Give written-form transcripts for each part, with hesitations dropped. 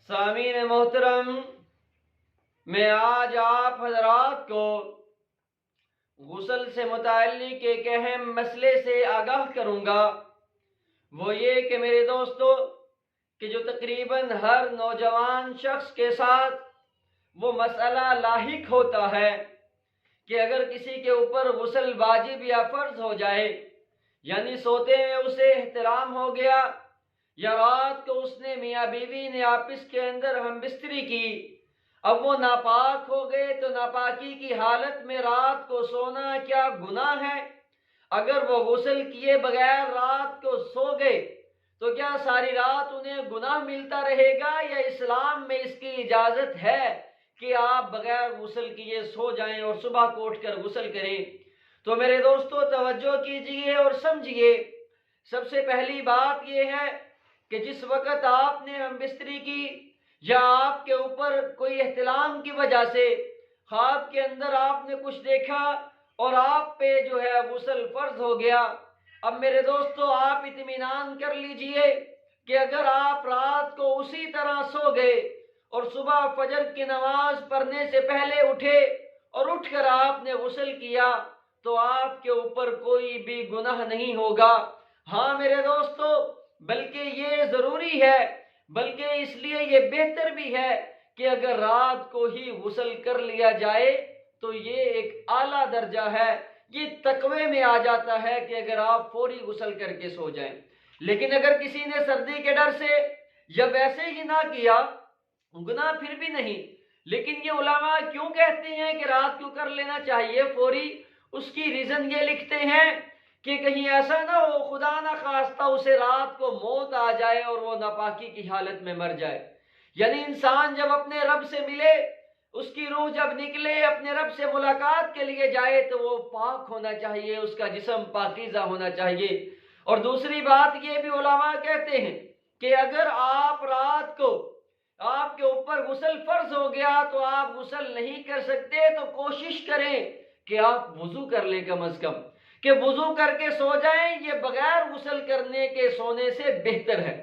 سامعین محترم، میں آج آپ حضرات کو غسل سے متعلق ایک اہم مسئلے سے آگاہ کروں گا۔ وہ یہ کہ میرے دوستو، کہ جو تقریباً ہر نوجوان شخص کے ساتھ وہ مسئلہ لاحق ہوتا ہے کہ اگر کسی کے اوپر غسل واجب یا فرض ہو جائے، یعنی سوتے میں اسے احتلام ہو گیا، یا رات کو اس نے میاں بیوی نے آپس کے اندر ہم بستری کی، اب وہ ناپاک ہو گئے تو ناپاکی کی حالت میں رات کو سونا کیا گناہ ہے؟ اگر وہ غسل کیے بغیر رات کو سو گئے تو کیا ساری رات انہیں گناہ ملتا رہے گا، یا اسلام میں اس کی اجازت ہے کہ آپ بغیر غسل کیے سو جائیں اور صبح کو اٹھ کر غسل کریں؟ تو میرے دوستو توجہ کیجئے اور سمجھئے۔ سب سے پہلی بات یہ ہے کہ جس وقت آپ نے ہم بستری کی یا آپ کے اوپر کوئی احتلام کی وجہ سے خواب کے اندر آپ نے کچھ دیکھا اور آپ پہ جو ہے غسل فرض ہو گیا، اب میرے دوستو آپ اطمینان کر لیجئے کہ اگر آپ رات کو اسی طرح سو گئے اور صبح فجر کی نماز پڑھنے سے پہلے اٹھے اور اٹھ کر آپ نے غسل کیا تو آپ کے اوپر کوئی بھی گناہ نہیں ہوگا۔ ہاں میرے دوستو، بلکہ یہ ضروری ہے، بلکہ اس لیے یہ بہتر بھی ہے کہ اگر رات کو ہی غسل کر لیا جائے تو یہ ایک اعلیٰ درجہ ہے، یہ تقوی میں آ جاتا ہے کہ اگر آپ فوری غسل کر کے سو جائیں۔ لیکن اگر کسی نے سردی کے ڈر سے یا ویسے ہی نہ کیا، گناہ پھر بھی نہیں، لیکن یہ علماء کیوں کہتے ہیں کہ رات کو کر لینا چاہیے فوری؟ اس کی ریزن یہ لکھتے ہیں کہ کہیں ایسا نہ ہو خدا نہ خواستہ اسے رات کو موت آ جائے اور وہ ناپاکی کی حالت میں مر جائے۔ یعنی انسان جب اپنے رب سے ملے، اس کی روح جب نکلے اپنے رب سے ملاقات کے لیے جائے تو وہ پاک ہونا چاہیے، اس کا جسم پاکیزہ ہونا چاہیے۔ اور دوسری بات یہ بھی علماء کہتے ہیں کہ اگر آپ رات کو آپ کے اوپر غسل فرض ہو گیا تو آپ غسل نہیں کر سکتے تو کوشش کریں کہ آپ وضو کر لیں، کم از کم کہ وضو کر کے سو جائیں۔ یہ بغیر غسل کرنے کے سونے سے بہتر ہے۔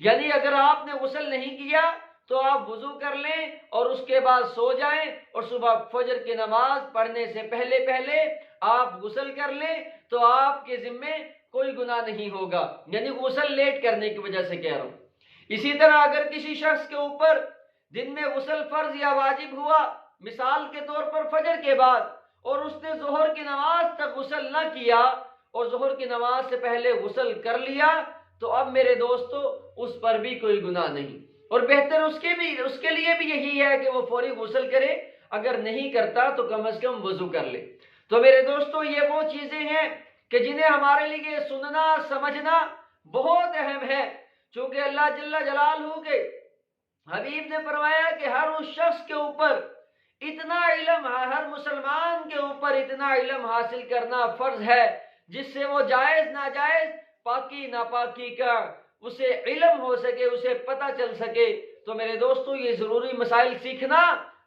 یعنی اگر آپ نے غسل نہیں کیا تو آپ وضو کر لیں اور اس کے بعد سو جائیں، اور صبح فجر کی نماز پڑھنے سے پہلے آپ غسل کر لیں تو آپ کے ذمے کوئی گناہ نہیں ہوگا۔ یعنی غسل لیٹ کرنے کی وجہ سے کہہ رہا ہوں۔ اسی طرح اگر کسی شخص کے اوپر دن میں غسل فرض یا واجب ہوا، مثال کے طور پر فجر کے بعد، اور اس نے ظہر کی نماز تک غسل نہ کیا اور ظہر کی نماز سے پہلے غسل کر لیا، تو اب میرے دوستو اس پر بھی کوئی گناہ نہیں، اور بہتر اس کے لیے بھی یہی ہے کہ وہ فوری غسل کرے، اگر نہیں کرتا تو کم از کم وضو کر لے۔ تو میرے دوستو یہ وہ چیزیں ہیں کہ جنہیں ہمارے لیے سننا سمجھنا بہت اہم ہے، چونکہ اللہ جل جلالہ کے حبیب نے فرمایا کہ ہر اس شخص کے اوپر اتنا علم، ہر مسلمان کے اوپر اتنا علم حاصل کرنا فرض ہے جس سے وہ جائز ناجائز پاکی ناپاکی کا اسے علم ہو سکے، اسے پتہ چل سکے۔ تو میرے دوستو یہ ضروری مسائل سیکھنا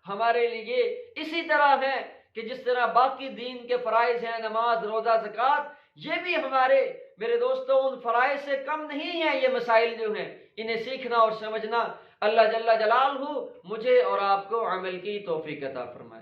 ہمارے لیے اسی طرح ہے کہ جس طرح باقی دین کے فرائض ہیں، نماز روزہ زکوٰۃ، یہ بھی ہمارے میرے دوستو ان فرائض سے کم نہیں ہیں۔ یہ مسائل جو ہیں انہیں سیکھنا اور سمجھنا، اللہ جل جلالہ مجھے اور آپ کو عمل کی توفیق عطا فرمائے۔